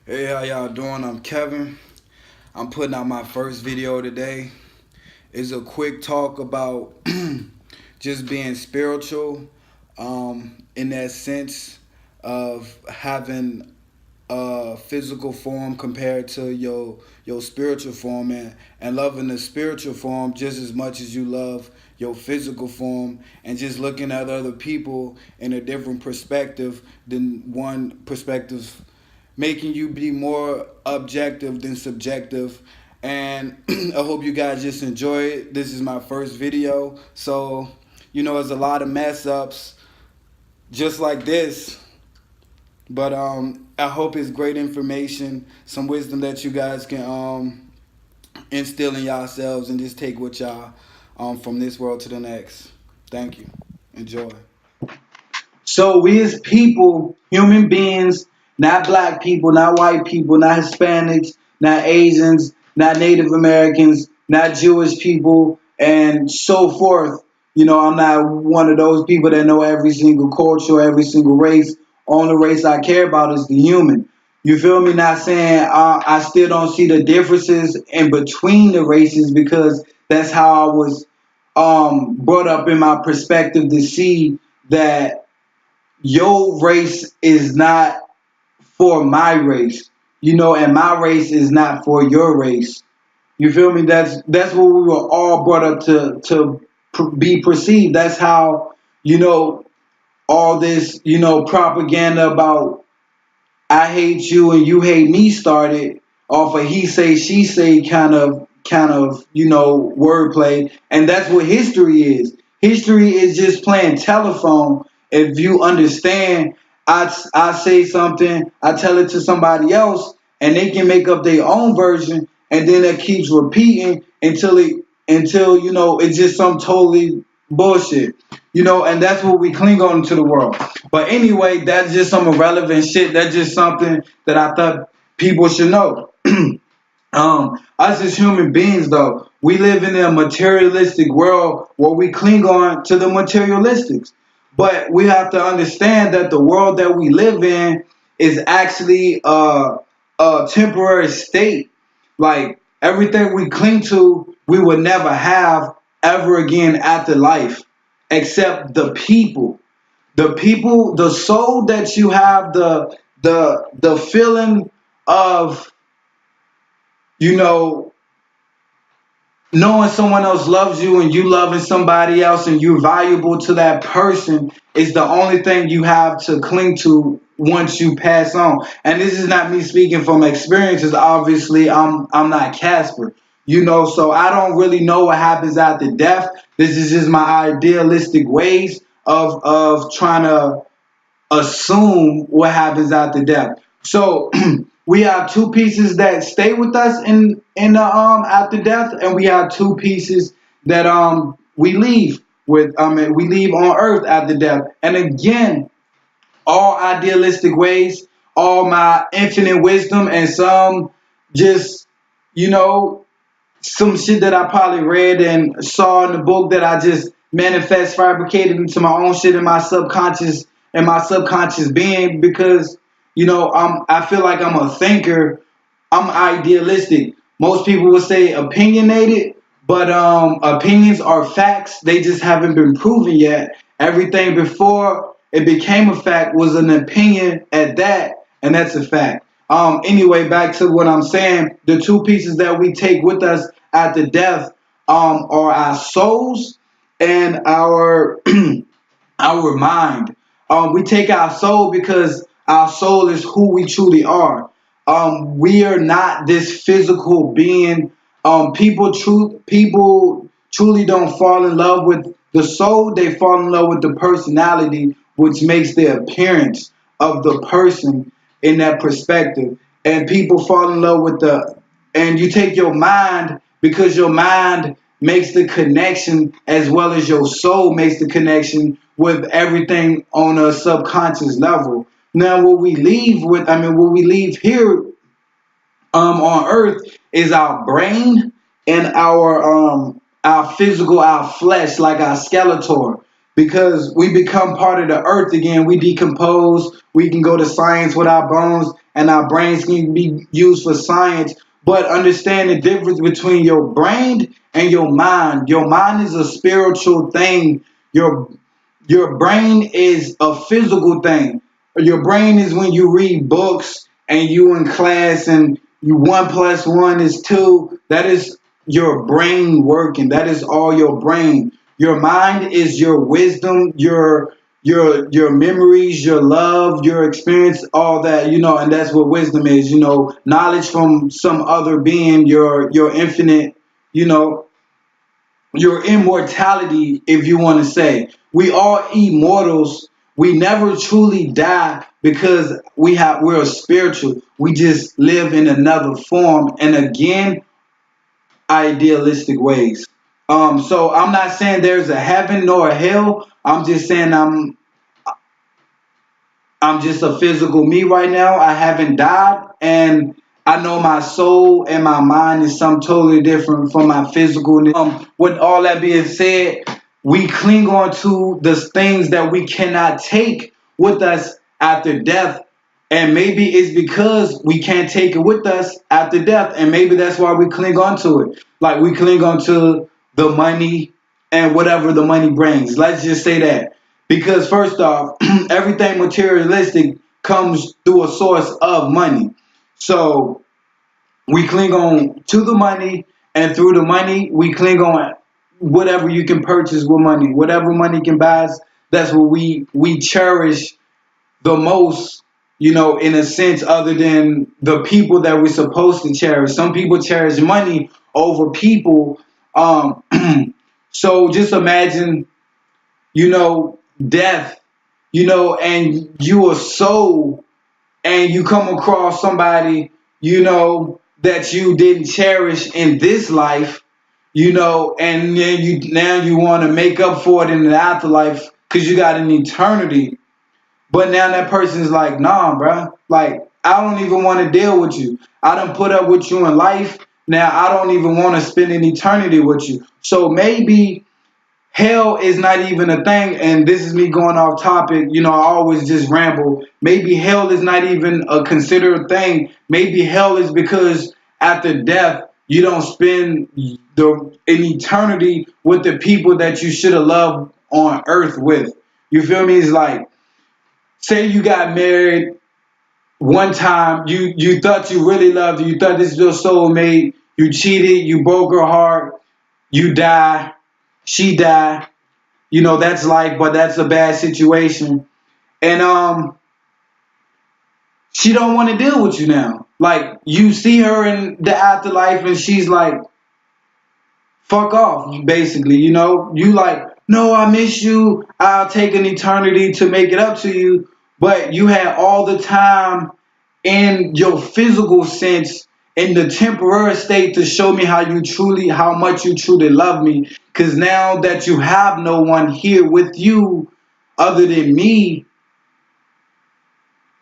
Hey, how y'all doing? I'm Kevin. I'm putting out my first video today. It's a quick talk about just being spiritual, in that sense of having a physical form compared to your spiritual form, and loving the spiritual form just as much as you love your physical form, and just looking at other people in a different perspective than one perspective, making you be more objective than subjective. And I hope you guys just enjoy it. This is my first video, so there's a lot of mess ups just like this, but I hope it's great information, some wisdom that you guys can instill in yourselves, and just take what y'all from this world to the next. Thank you. Enjoy. So we as people, human beings, not black people, not white people, not Hispanics, not Asians, not Native Americans, not Jewish people, and so forth. I'm not one of those people that know every single culture, every single race. Only race I care about is the human. You feel me? Not saying I still don't see the differences in between the races, because that's how I was brought up in my perspective to see that your race is not for my race, and my race is not for your race. You feel me? That's what we were all brought up to be perceived. That's how all this propaganda about I hate you and you hate me started off a he say she say kind of wordplay, and that's what history is. History is just playing telephone. If you understand, I say something, I tell it to somebody else, and they can make up their own version, and then it keeps repeating until it's just some totally bullshit. And that's what we cling on to the world. But anyway, that's just some irrelevant shit. That's just something that I thought people should know. Us as human beings, though, we live in a materialistic world where we cling on to the materialistics. But we have to understand that the world that we live in is actually a temporary state. Like everything we cling to, we will never have ever again after life, except the people. The people, the soul that you have, the feeling of you know knowing someone else loves you and you loving somebody else and you're valuable to that person is the only thing you have to cling to once you pass on. And this is not me speaking from experiences. Obviously, I'm not Casper. So I don't really know what happens after death. This is just my idealistic ways of trying to assume what happens after death. So we have two pieces that stay with us in the after death, and we have two pieces that we leave with. We leave on earth after death. And again, all idealistic ways, all my infinite wisdom, and some just you know some shit that I probably read and saw in the book that I just manifest, fabricated into my own shit in my subconscious being, because I feel like I'm a thinker. I'm idealistic. Most people would say opinionated, but opinions are facts. They just haven't been proven yet. Everything before it became a fact was an opinion at that, and that's a fact. Anyway, back to what I'm saying. The two pieces that we take with us after death are our souls and our our mind. We take our soul because our soul is who we truly are. We are not this physical being. People truly don't fall in love with the soul. They fall in love with the personality, which makes the appearance of the person in that perspective. And people fall in love with and you take your mind, because your mind makes the connection as well as your soul makes the connection with everything on a subconscious level. Now, what we leave here on earth is our brain and our physical, our flesh, like our skeletor. Because we become part of the earth again, we decompose. We can go to science with our bones, and our brains can be used for science. But understand the difference between your brain and your mind. Your mind is a spiritual thing. Your brain is a physical thing. Your brain is when you read books and you in class and you 1 plus 1 is 2. That is your brain working. That is all your brain. Your mind is your wisdom, your memories, your love, your experience, all that, and that's what wisdom is, knowledge from some other being, your infinite, you know, your immortality, if you want to say. We are immortals. We never truly die because we're spiritual. We just live in another form and again idealistic ways. So I'm not saying there's a heaven nor a hell. I'm just saying I'm just a physical me right now. I haven't died, and I know my soul and my mind is something totally different from my physical. With all that being said, we cling on to the things that we cannot take with us after death. And maybe it's because we can't take it with us after death. And maybe that's why we cling on to it. Like we cling on to the money and whatever the money brings. Let's just say that. Because first off, everything materialistic comes through a source of money. So we cling on to the money, and through the money, we cling on whatever you can purchase with money. Whatever money can buy us, that's what we cherish the most, in a sense, other than the people that we're supposed to cherish. Some people cherish money over people. Um, so just imagine, death, and you a soul, and you come across somebody, that you didn't cherish in this life, and then you want to make up for it in the afterlife because you got an eternity. But now that person's like, nah, bruh. Like, I don't even want to deal with you. I done put up with you in life. Now I don't even want to spend an eternity with you. So maybe hell is not even a thing. And this is me going off topic. I always just ramble. Maybe hell is not even a considered thing. Maybe hell is because after death, you don't spend an eternity with the people that you should have loved on earth with. You feel me? It's like, say you got married one time, you thought you really loved her, you thought this was your soulmate, you cheated, you broke her heart, you die, she died. That's life, but that's a bad situation. And she don't want to deal with you now. Like you see her in the afterlife and she's like, fuck off, basically, you like, no, I miss you, I'll take an eternity to make it up to you. But you had all the time in your physical sense, in the temporary state, to show me how much you truly love me. Because now that you have no one here with you other than me,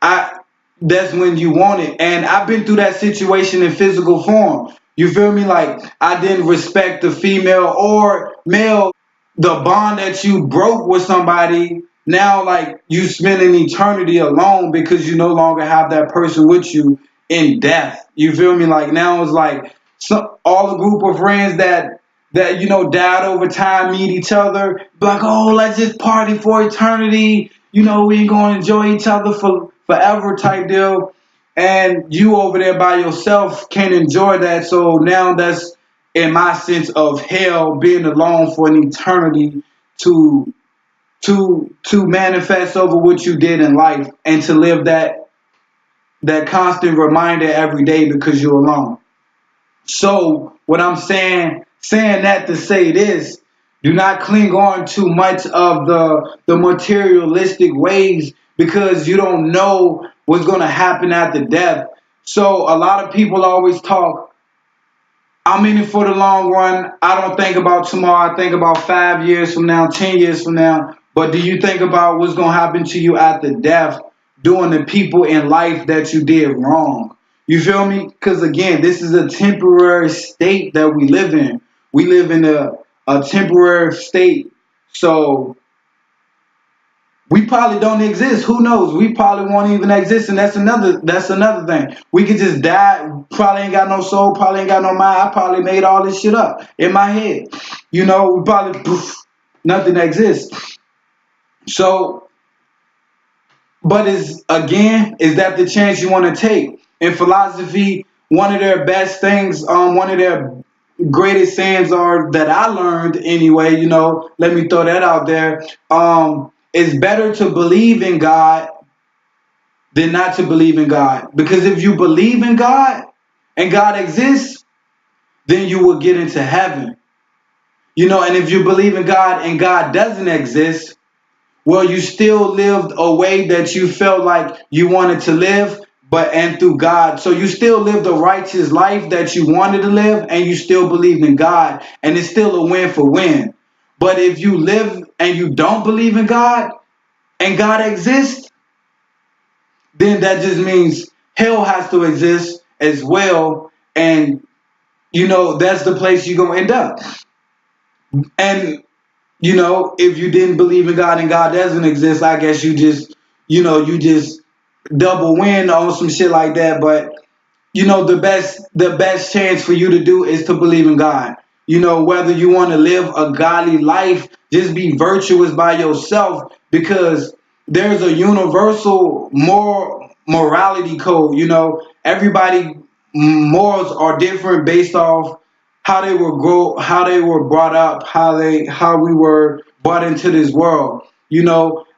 I that's when you want it. And I've been through that situation in physical form. You feel me? Like I didn't respect the female or male, the bond that you broke with somebody. Now, like you spend an eternity alone because you no longer have that person with you in death. You feel me? Like now it's like all the group of friends that died over time meet each other, like, oh, let's just party for eternity. We ain't gonna enjoy each other for forever type deal. And you over there by yourself can't enjoy that. So now that's in my sense of hell, being alone for an eternity to to manifest over what you did in life and to live that constant reminder every day because you're alone. So what I'm saying that to say this, do not cling on too much of the materialistic ways because you don't know what's going to happen after death. So a lot of people always talk, I'm in it for the long run. I don't think about tomorrow. I think about 5 years from now, 10 years from now. But do you think about what's going to happen to you after death, doing the people in life that you did wrong? You feel me? Because again, this is a temporary state that we live in. We live in a temporary state. So We probably don't exist. Who knows? We probably won't even exist, and that's another thing. We could just die. Probably ain't got no soul. Probably ain't got no mind. I probably made all this shit up in my head. We probably poof, nothing exists. So, but is that the chance you want to take? In philosophy, one of their best things, one of their greatest sayings are that I learned anyway. Let me throw that out there. It's better to believe in God than not to believe in God, because if you believe in God and God exists, then you will get into heaven. And if you believe in God and God doesn't exist, well, you still lived a way that you felt like you wanted to live, and through God. So you still lived a righteous life that you wanted to live, and you still believed in God, and it's still a win for win. But if you live and you don't believe in God and God exists, then that just means hell has to exist as well. And, that's the place you're going to end up. And if you didn't believe in God and God doesn't exist, I guess you just double win on some shit like that. But the best chance for you to do is to believe in God. Whether you want to live a godly life, just be virtuous by yourself, because there's a universal morality code. Everybody morals are different based off how they were brought up, how we were brought into this world.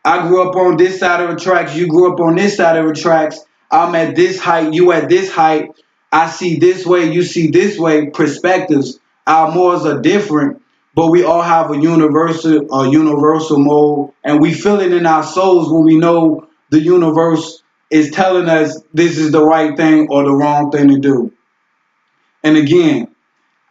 I grew up on this side of the tracks, you grew up on this side of the tracks. I'm at this height, you at this height. I see this way, you see this way. Perspectives. Our morals are different, but we all have a universal mode, and we feel it in our souls when we know the universe is telling us this is the right thing or the wrong thing to do. And again,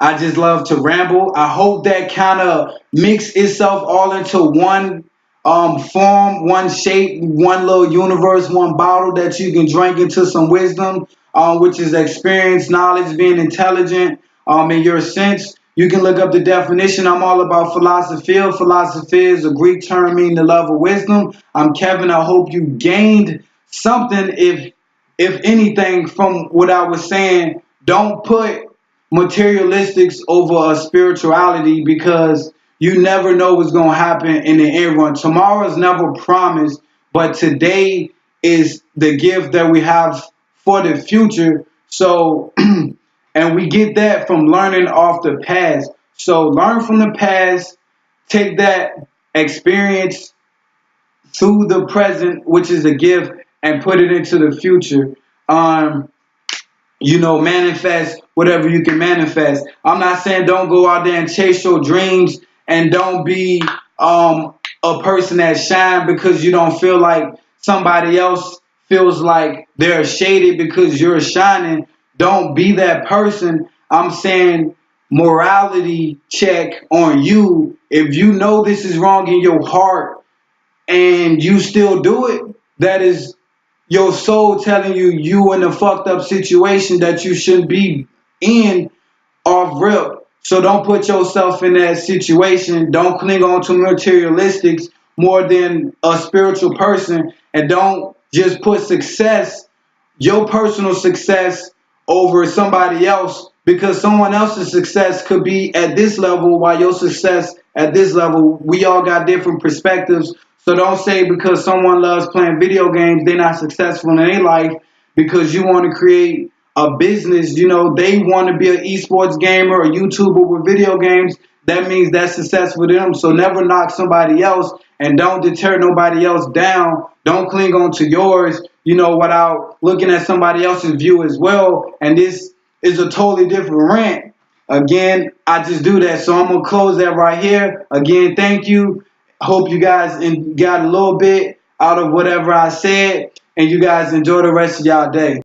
I just love to ramble. I hope that kind of mix itself all into one form, one shape, one little universe, one bottle that you can drink into some wisdom, which is experience, knowledge, being intelligent in your sense. You can look up the definition. I'm all about philosophia. Philosophia is a Greek term meaning the love of wisdom. I'm Kevin. I hope you gained something, if anything, from what I was saying. Don't put materialistics over a spirituality, because you never know what's going to happen in the end run. Tomorrow is never promised, but today is the gift that we have for the future. So, and we get that from learning off the past. So learn from the past, take that experience to the present, which is a gift, and put it into the future. Manifest whatever you can manifest. I'm not saying don't go out there and chase your dreams, and don't be a person that shine because you don't feel like somebody else feels like they're shaded because you're shining. Don't be that person. I'm saying morality check on you. If you know this is wrong in your heart and you still do it, that is your soul telling you in a fucked up situation that you shouldn't be in off rip. So don't put yourself in that situation. Don't cling on to materialistics more than a spiritual person. And don't just put your personal success, over somebody else, because someone else's success could be at this level while your success at this level. We all got different perspectives. So don't say because someone loves playing video games, they're not successful in their life, because you want to create a business. They want to be an esports gamer or YouTuber with video games. That means that's success for them. So never knock somebody else, and don't deter nobody else down. Don't cling on to yours, without looking at somebody else's view as well. And this is a totally different rant. Again, I just do that. So I'm going to close that right here. Again, thank you. Hope you guys got a little bit out of whatever I said, and you guys enjoy the rest of y'all day.